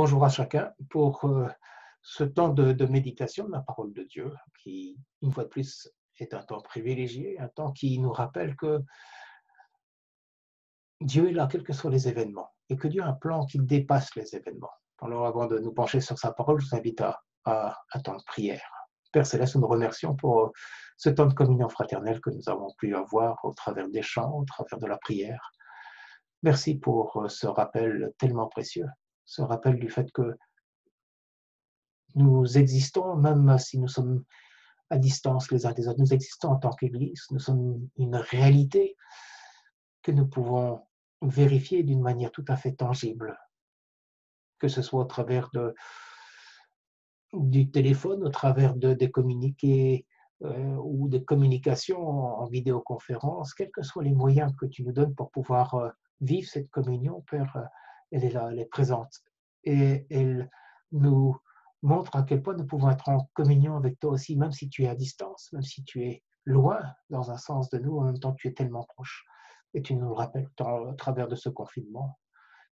Bonjour à chacun pour ce temps de méditation de la parole de Dieu qui, une fois de plus, est un temps privilégié, un temps qui nous rappelle que Dieu est là, quels que soient les événements, et que Dieu a un plan qui dépasse les événements. Alors, avant de nous pencher sur sa parole, je vous invite à un temps de prière. Père Céleste, nous remercions pour ce temps de communion fraternelle que nous avons pu avoir au travers des chants, au travers de la prière. Merci pour ce rappel tellement précieux, ce rappel du fait que nous existons, même si nous sommes à distance les uns des autres, nous existons en tant qu'Église, nous sommes une réalité que nous pouvons vérifier d'une manière tout à fait tangible, que ce soit au travers du téléphone, au travers des communiqués ou des communications en vidéoconférence, quels que soient les moyens que tu nous donnes pour pouvoir vivre cette communion, Père, elle est là, elle est présente. Et elle nous montre à quel point nous pouvons être en communion avec toi aussi, même si tu es à distance, même si tu es loin dans un sens de nous, en même temps tu es tellement proche. Et tu nous le rappelles au travers de ce confinement.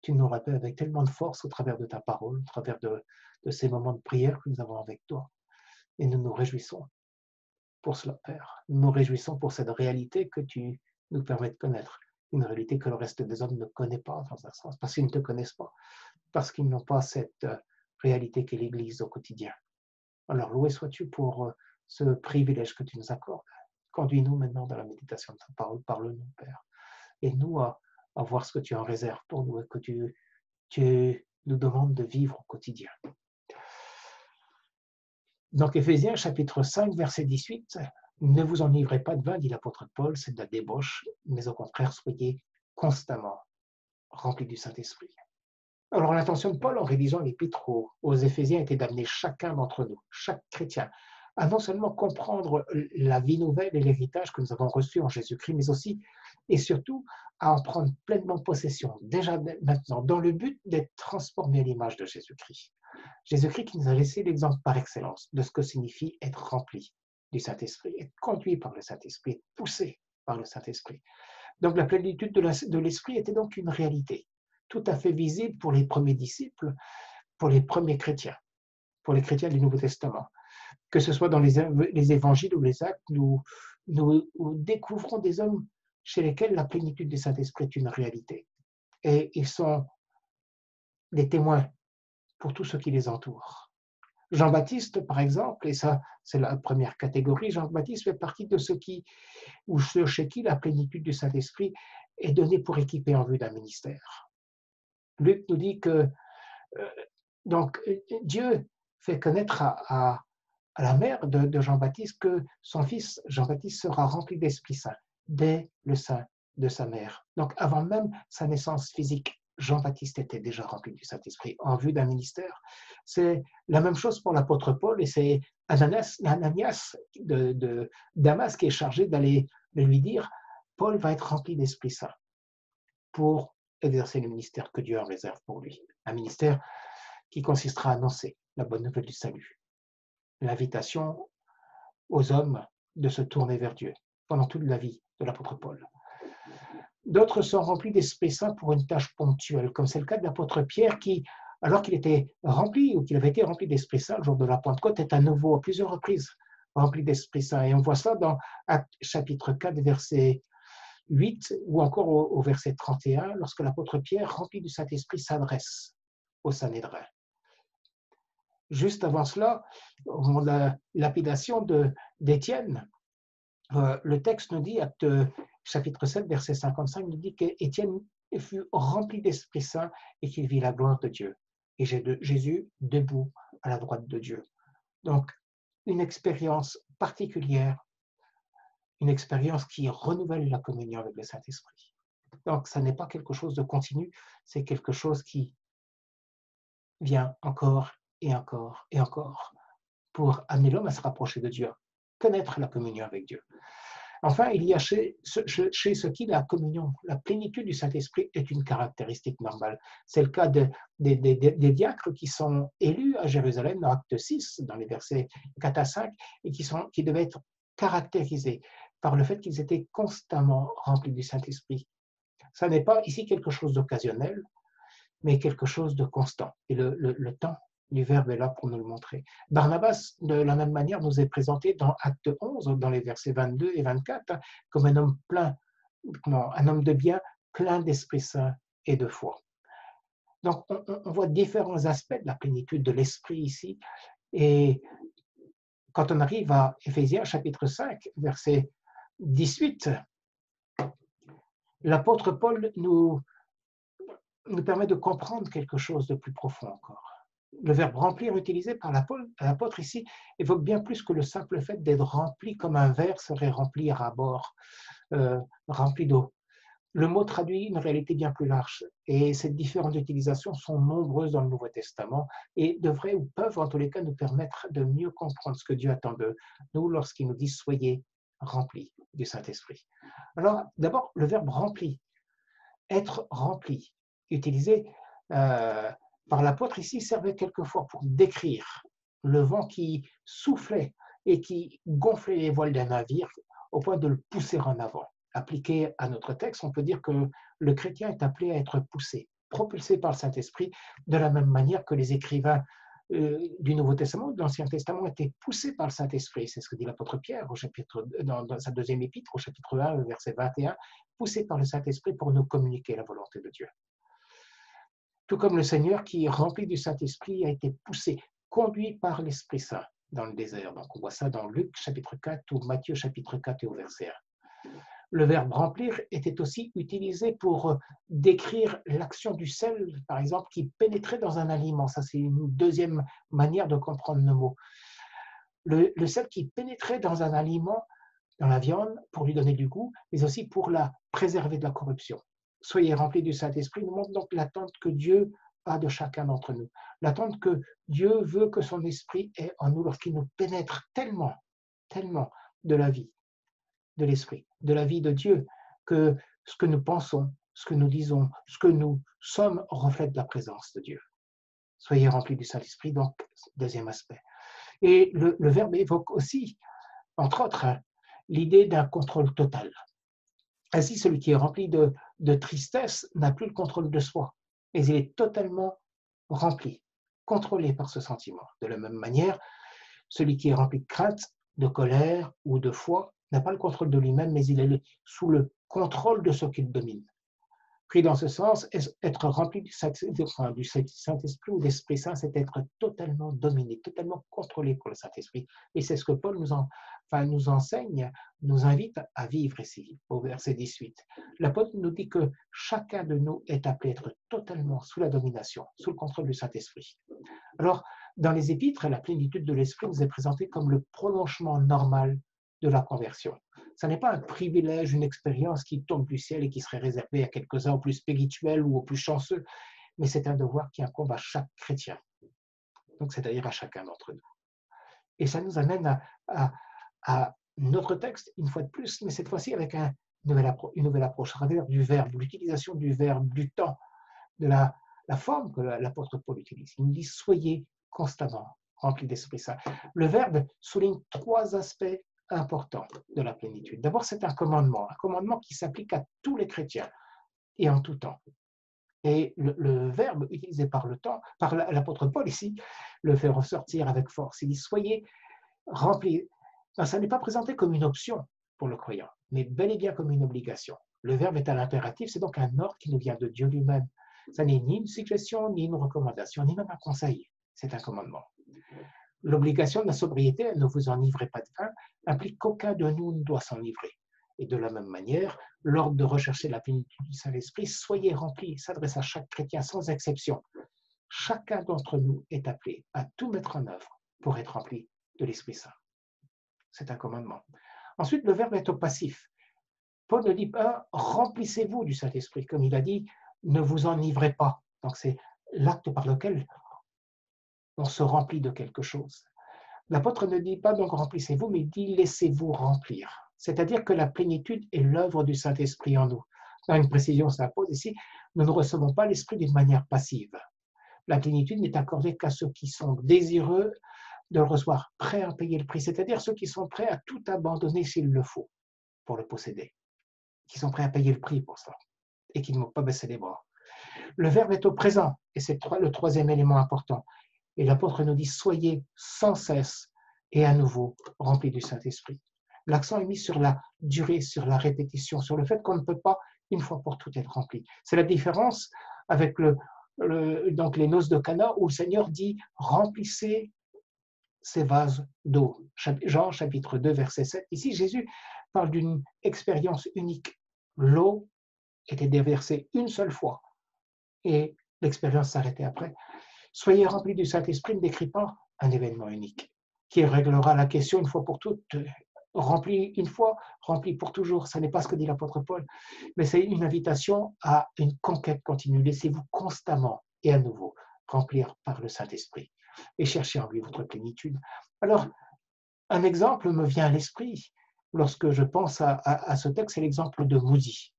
Tu nous rappelles avec tellement de force au travers de ta parole, au travers de ces moments de prière que nous avons avec toi. Et nous nous réjouissons pour cela, Père. Nous nous réjouissons pour cette réalité que tu nous permets de connaître. Une réalité que le reste des hommes ne connaît pas, dans un sens, parce qu'ils ne te connaissent pas, parce qu'ils n'ont pas cette réalité qu'est l'Église au quotidien. Alors, loué sois-tu pour ce privilège que tu nous accordes. Conduis-nous maintenant dans la méditation de ta parole, parle-nous, Père. Et nous à voir ce que tu en réserves pour nous et que tu nous demandes de vivre au quotidien. Donc, Éphésiens chapitre 5, verset 18, « Ne vous enivrez pas de vin, dit l'apôtre Paul, c'est de la débauche, mais au contraire, soyez constamment remplis du Saint-Esprit. » Alors, l'intention de Paul en rédigeant l'épître aux Éphésiens était d'amener chacun d'entre nous, chaque chrétien, à non seulement comprendre la vie nouvelle et l'héritage que nous avons reçu en Jésus-Christ, mais aussi et surtout à en prendre pleinement possession, déjà maintenant, dans le but d'être transformé à l'image de Jésus-Christ. Jésus-Christ qui nous a laissé l'exemple par excellence de ce que signifie être rempli du Saint-Esprit, être conduit par le Saint-Esprit, être poussé par le Saint-Esprit. Donc la plénitude de l'Esprit était donc une réalité tout à fait visible pour les premiers disciples, pour les premiers chrétiens, pour les chrétiens du Nouveau Testament. Que ce soit dans les évangiles ou les actes, nous découvrons des hommes chez lesquels la plénitude du Saint-Esprit est une réalité. Et ils sont les témoins pour tous ceux qui les entourent. Jean-Baptiste, par exemple, et ça, c'est la première catégorie, Jean-Baptiste fait partie de ceux chez qui la plénitude du Saint-Esprit est donnée pour équiper en vue d'un ministère. Luc nous dit que donc Dieu fait connaître à la mère de Jean-Baptiste que son fils Jean-Baptiste sera rempli d'Esprit Saint dès le sein de sa mère. Donc avant même sa naissance physique, Jean-Baptiste était déjà rempli du Saint-Esprit en vue d'un ministère. C'est la même chose pour l'apôtre Paul et c'est Ananias de Damas qui est chargé d'aller lui dire Paul va être rempli d'Esprit Saint pour exercer le ministère que Dieu en réserve pour lui. Un ministère qui consistera à annoncer la bonne nouvelle du salut. L'invitation aux hommes de se tourner vers Dieu pendant toute la vie de l'apôtre Paul. D'autres sont remplis d'Esprit Saint pour une tâche ponctuelle, comme c'est le cas de l'apôtre Pierre qui, alors qu'il était rempli ou qu'il avait été rempli d'Esprit Saint le jour de la Pentecôte, est à nouveau à plusieurs reprises rempli d'Esprit Saint. Et on voit ça dans Actes chapitre 4, verset 8 ou encore au verset 31, lorsque l'apôtre Pierre, rempli du Saint-Esprit, s'adresse au Sanhédrin. Juste avant cela, au moment de la lapidation d'Étienne, le texte nous dit, Acte chapitre 7, verset 55, nous dit qu'Étienne fut rempli d'Esprit Saint et qu'il vit la gloire de Dieu. Et Jésus debout à la droite de Dieu. Donc, une expérience particulière, une expérience qui renouvelle la communion avec le Saint-Esprit. Donc, ça n'est pas quelque chose de continu, c'est quelque chose qui vient encore et encore et encore pour amener l'homme à se rapprocher de Dieu, connaître la communion avec Dieu. Enfin, il y a chez ceux qui la communion, la plénitude du Saint-Esprit est une caractéristique normale. C'est le cas des diacres qui sont élus à Jérusalem dans Acte 6, dans les versets 4 à 5, et qui devaient être caractérisés par le fait qu'ils étaient constamment remplis du Saint-Esprit. Ça n'est pas ici quelque chose d'occasionnel, mais quelque chose de constant. Et le temps du Verbe est là pour nous le montrer. Barnabas, de la même manière, nous est présenté dans Acte 11, dans les versets 22 et 24, comme un homme plein, un homme de bien, plein d'Esprit Saint et de foi. Donc, on voit différents aspects de la plénitude de l'Esprit ici. Et quand on arrive à Éphésiens chapitre 5, verset 18, l'apôtre Paul nous permet de comprendre quelque chose de plus profond encore. Le verbe remplir utilisé par l'apôtre ici évoque bien plus que le simple fait d'être rempli comme un verre serait rempli à bord, rempli d'eau. Le mot traduit une réalité bien plus large et ces différentes utilisations sont nombreuses dans le Nouveau Testament et devraient ou peuvent en tous les cas nous permettre de mieux comprendre ce que Dieu attend de nous lorsqu'il nous dit « soyez remplis du Saint-Esprit ». Alors d'abord, le verbe « rempli », être rempli, utilisé par l'apôtre ici, servait quelquefois pour décrire le vent qui soufflait et qui gonflait les voiles d'un navire au point de le pousser en avant. Appliqué à notre texte, on peut dire que le chrétien est appelé à être poussé, propulsé par le Saint-Esprit, de la même manière que les écrivains du Nouveau Testament ou de l'Ancien Testament étaient poussés par le Saint-Esprit. C'est ce que dit l'apôtre Pierre dans sa deuxième épître, au chapitre 1, verset 21, poussé par le Saint-Esprit pour nous communiquer la volonté de Dieu. Tout comme le Seigneur qui, rempli du Saint-Esprit, a été poussé, conduit par l'Esprit Saint dans le désert. Donc on voit ça dans Luc chapitre 4 ou Matthieu chapitre 4 et au verset 1. Le verbe remplir était aussi utilisé pour décrire l'action du sel, par exemple, qui pénétrait dans un aliment. Ça, c'est une deuxième manière de comprendre le mot. Le sel qui pénétrait dans un aliment, dans la viande, pour lui donner du goût, mais aussi pour la préserver de la corruption. Soyez remplis du Saint-Esprit nous montre donc l'attente que Dieu a de chacun d'entre nous. L'attente que Dieu veut que son esprit ait en nous lorsqu'il nous pénètre tellement, tellement de la vie de l'esprit, de la vie de Dieu, que ce que nous pensons, ce que nous disons, ce que nous sommes reflète la présence de Dieu. Soyez remplis du Saint-Esprit, donc, deuxième aspect. Et le verbe évoque aussi, entre autres, l'idée d'un contrôle total. Ainsi, celui qui est rempli de tristesse n'a plus le contrôle de soi, mais il est totalement rempli, contrôlé par ce sentiment. De la même manière, celui qui est rempli de crainte, de colère ou de foi n'a pas le contrôle de lui-même, mais il est sous le contrôle de ce qu'il domine. Pris dans ce sens, être rempli du Saint-Esprit ou d'Esprit Saint, c'est être totalement dominé, totalement contrôlé par le Saint-Esprit. Et c'est ce que Paul nous enseigne, nous invite à vivre ici, au verset 18. L'apôtre nous dit que chacun de nous est appelé à être totalement sous la domination, sous le contrôle du Saint-Esprit. Alors, dans les épîtres, la plénitude de l'Esprit nous est présentée comme le prolongement normal de la conversion. Ce n'est pas un privilège, une expérience qui tombe du ciel et qui serait réservée à quelques-uns aux plus spirituels ou aux plus chanceux, mais c'est un devoir qui incombe à chaque chrétien, donc c'est-à-dire à chacun d'entre nous. Et ça nous amène à notre texte, une fois de plus, mais cette fois-ci avec une nouvelle approche à travers du verbe, l'utilisation du verbe, du temps, de la forme que l'apôtre Paul utilise. Il nous dit « soyez constamment remplis d'Esprit Saint ». Le verbe souligne trois aspects important de la plénitude. D'abord, c'est un commandement qui s'applique à tous les chrétiens et en tout temps. Et le verbe utilisé par l'apôtre Paul ici, le fait ressortir avec force. Il dit « soyez remplis ». Ça n'est pas présenté comme une option pour le croyant, mais bel et bien comme une obligation. Le verbe est à l'impératif, c'est donc un ordre qui nous vient de Dieu lui-même. Ça n'est ni une suggestion, ni une recommandation, ni même un conseil. C'est un commandement. L'obligation de la sobriété, ne vous enivrez pas de vin, implique qu'aucun de nous ne doit s'enivrer. Et de la même manière, l'ordre de rechercher la plénitude du Saint-Esprit, soyez remplis, s'adresse à chaque chrétien sans exception. Chacun d'entre nous est appelé à tout mettre en œuvre pour être rempli de l'Esprit Saint. C'est un commandement. Ensuite, le verbe est au passif. Paul ne dit pas « remplissez-vous du Saint-Esprit », comme il a dit « ne vous enivrez pas ». Donc c'est l'acte par lequel on se remplit de quelque chose. L'apôtre ne dit pas donc remplissez-vous, mais il dit laissez-vous remplir. C'est-à-dire que la plénitude est l'œuvre du Saint-Esprit en nous. Dans une précision s'impose ici, nous ne recevons pas l'Esprit d'une manière passive. La plénitude n'est accordée qu'à ceux qui sont désireux de le recevoir, prêts à payer le prix, c'est-à-dire ceux qui sont prêts à tout abandonner s'il le faut pour le posséder, qui sont prêts à payer le prix pour ça et qui ne vont pas baisser les bras. Le verbe est au présent, et c'est le troisième élément important. Et l'apôtre nous dit, soyez sans cesse et à nouveau remplis du Saint-Esprit. L'accent est mis sur la durée, sur la répétition, sur le fait qu'on ne peut pas une fois pour toutes être rempli. C'est la différence avec donc les noces de Cana où le Seigneur dit, remplissez ces vases d'eau. Jean chapitre 2, verset 7. Ici, Jésus parle d'une expérience unique. L'eau était déversée une seule fois et l'expérience s'arrêtait après. Soyez remplis du Saint-Esprit ne décrit pas un événement unique qui réglera la question une fois pour toutes. Rempli une fois, rempli pour toujours. Ce n'est pas ce que dit l'apôtre Paul, mais c'est une invitation à une conquête continue. Laissez-vous constamment et à nouveau remplir par le Saint-Esprit et cherchez en lui votre plénitude. Alors, un exemple me vient à l'esprit lorsque je pense à ce texte, c'est l'exemple de Moody.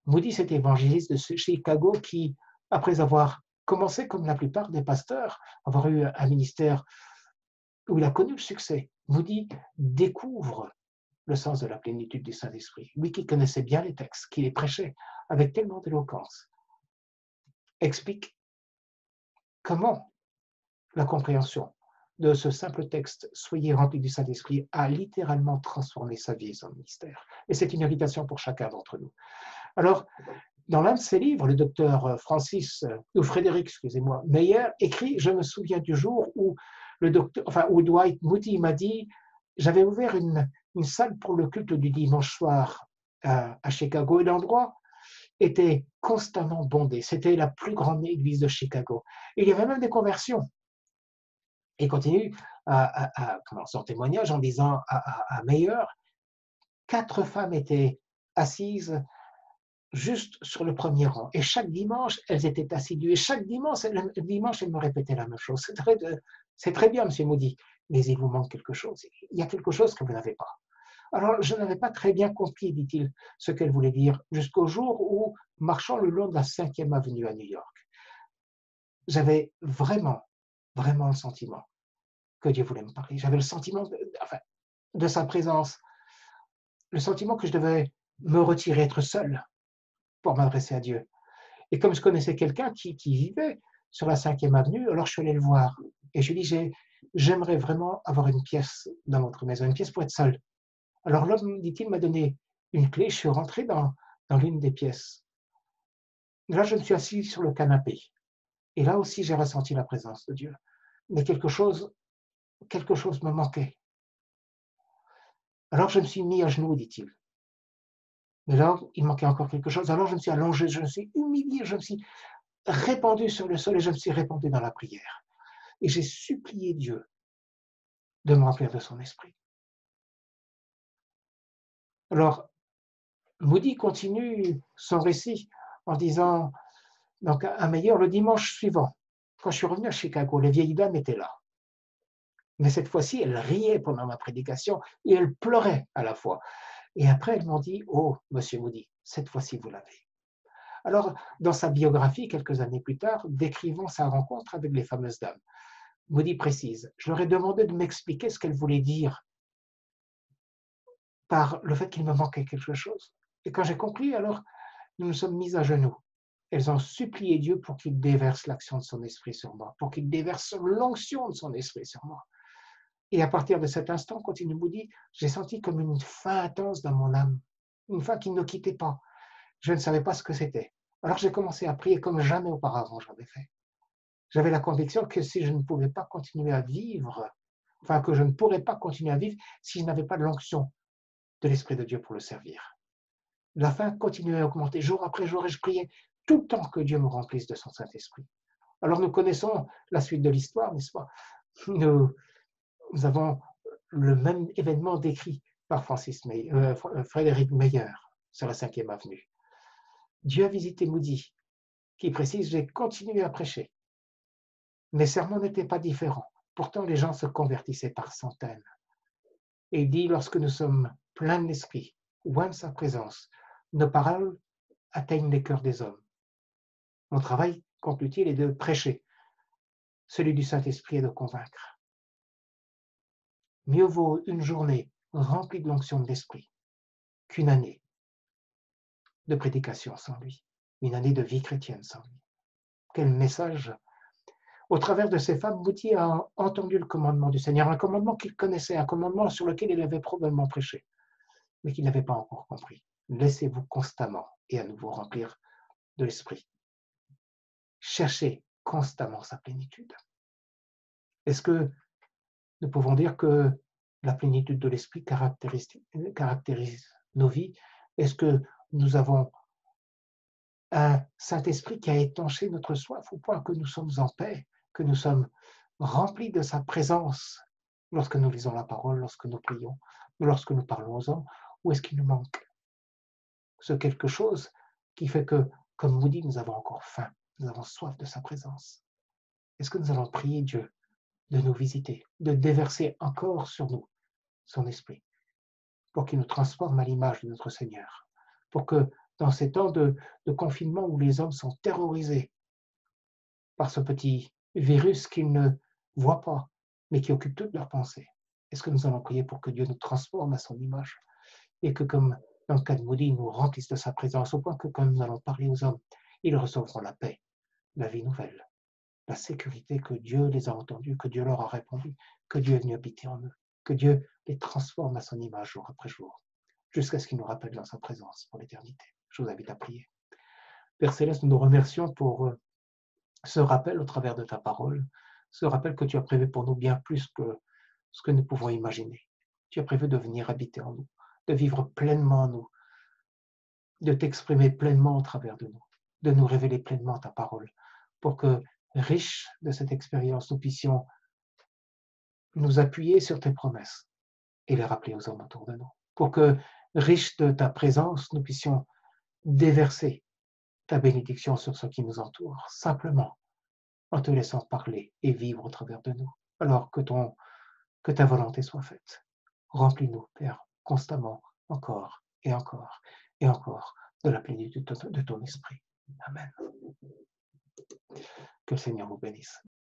Moody, cet évangéliste de Chicago qui, après avoir commencé comme la plupart des pasteurs, avoir eu un ministère où il a connu le succès, Moody découvre le sens de la plénitude du Saint-Esprit. Lui qui connaissait bien les textes, qui les prêchait avec tellement d'éloquence, explique comment la compréhension de ce simple texte, soyez remplis du Saint-Esprit, a littéralement transformé sa vie et son ministère. Et c'est une invitation pour chacun d'entre nous. Alors, dans l'un de ses livres, le docteur Frédéric, excusez-moi, Meyer écrit, je me souviens du jour où où Dwight Moody m'a dit, j'avais ouvert une salle pour le culte du dimanche soir à Chicago et l'endroit était constamment bondé. C'était la plus grande église de Chicago. Et il y avait même des conversions. Et continue son témoignage en disant à Meyer, 4 femmes étaient assises juste sur le premier rang. Et chaque dimanche, elles étaient assidues. Et chaque dimanche, elles me répétaient la même chose. C'est très bien, M. Moody, mais il vous manque quelque chose. Il y a quelque chose que vous n'avez pas. Alors, je n'avais pas très bien compris, dit-il, ce qu'elle voulait dire, jusqu'au jour où, marchant le long de la 5e avenue à New York, j'avais vraiment le sentiment que Dieu voulait me parler. J'avais le sentiment de sa présence, le sentiment que je devais me retirer, être seul pour m'adresser à Dieu. Et comme je connaissais quelqu'un qui vivait sur la 5e avenue, alors je suis allé le voir. Et je lui ai dit, j'aimerais vraiment avoir une pièce dans votre maison, une pièce pour être seul. Alors l'homme, dit-il, m'a donné une clé, je suis rentré dans l'une des pièces. Là, je me suis assis sur le canapé. Et là aussi, j'ai ressenti la présence de Dieu. Mais quelque chose me manquait. Alors je me suis mis à genoux, dit-il. Mais là, il manquait encore quelque chose. Alors je me suis allongé, je me suis humilié, je me suis répandu sur le sol et je me suis répandu dans la prière. Et j'ai supplié Dieu de me remplir de son esprit. Alors, Moody continue son récit en disant, donc à Meyer, le dimanche suivant, quand je suis revenu à Chicago, les vieilles dames étaient là. Mais cette fois-ci, elles riaient pendant ma prédication et elles pleuraient à la fois. Et après, elles m'ont dit, oh, Monsieur Moody, cette fois-ci, vous l'avez. Alors, dans sa biographie, quelques années plus tard, décrivant sa rencontre avec les fameuses dames, Moody précise, je leur ai demandé de m'expliquer ce qu'elles voulaient dire par le fait qu'il me manquait quelque chose. Et quand j'ai compris, alors, nous nous sommes mis à genoux. Elles ont supplié Dieu pour qu'il déverse l'action de son esprit sur moi, pour qu'il déverse l'onction de son esprit sur moi. Et à partir de cet instant, continue Moody, j'ai senti comme une faim intense dans mon âme, une faim qui ne quittait pas. Je ne savais pas ce que c'était. Alors j'ai commencé à prier comme jamais auparavant j'avais fait. J'avais la conviction que si je ne pouvais pas continuer à vivre, que je ne pourrais pas continuer à vivre si je n'avais pas de l'onction de l'Esprit de Dieu pour le servir. La faim continuait à augmenter jour après jour et je priais tout le temps que Dieu me remplisse de son Saint-Esprit. Alors nous connaissons la suite de l'histoire, n'est-ce pas? Nous avons le même événement décrit par Frédéric Meyer sur la 5e avenue. Dieu a visité Moody, qui précise, j'ai continué à prêcher. Mes sermons n'étaient pas différents. Pourtant, les gens se convertissaient par centaines. Et il dit, lorsque nous sommes pleins de l'esprit, loin de sa présence, nos paroles atteignent les cœurs des hommes. Mon travail, conclut-il, est de prêcher. Celui du Saint-Esprit est de convaincre. Mieux vaut une journée remplie de l'onction de l'Esprit qu'une année de prédication sans lui. une année de vie chrétienne sans lui. Quel message! Au travers de ces femmes, Moody a entendu le commandement du Seigneur, un commandement qu'il connaissait, un commandement sur lequel il avait probablement prêché, mais qu'il n'avait pas encore compris. Laissez-vous constamment et à nouveau remplir de l'Esprit. Cherchez constamment sa plénitude. Est-ce que nous pouvons dire que la plénitude de l'Esprit caractérise nos vies? Est-ce que nous avons un Saint-Esprit qui a étanché notre soif au point que nous sommes en paix, que nous sommes remplis de sa présence lorsque nous lisons la parole, lorsque nous prions, lorsque nous parlons aux hommes, ou est-ce qu'il nous manque ce quelque chose qui fait que, comme vous dites, nous avons encore faim, nous avons soif de sa présence? Est-ce que nous allons prier Dieu de nous visiter, de déverser encore sur nous son esprit, pour qu'il nous transforme à l'image de notre Seigneur, pour que dans ces temps de confinement où les hommes sont terrorisés par ce petit virus qu'ils ne voient pas, mais qui occupe toute leur pensée, est-ce que nous allons prier pour que Dieu nous transforme à son image et que, comme dans le cas de Moody, il nous remplisse de sa présence au point que quand nous allons parler aux hommes, ils recevront la paix, la vie nouvelle, la sécurité que Dieu les a entendus, que Dieu leur a répondu, que Dieu est venu habiter en eux, que Dieu les transforme à son image jour après jour, jusqu'à ce qu'il nous rappelle dans sa présence pour l'éternité. Je vous invite à prier. Père Céleste, nous nous remercions pour ce rappel au travers de ta parole, ce rappel que tu as prévu pour nous bien plus que ce que nous pouvons imaginer. Tu as prévu de venir habiter en nous, de vivre pleinement en nous, de t'exprimer pleinement au travers de nous, de nous révéler pleinement ta parole, pour que, riches de cette expérience, nous puissions nous appuyer sur tes promesses et les rappeler aux hommes autour de nous, pour que, riches de ta présence, nous puissions déverser ta bénédiction sur ceux qui nous entourent, simplement en te laissant parler et vivre au travers de nous. Alors que ta volonté soit faite. Remplis-nous, Père, constamment, encore et encore et encore de la plénitude de ton esprit. Amen. Que le Seigneur vous bénisse.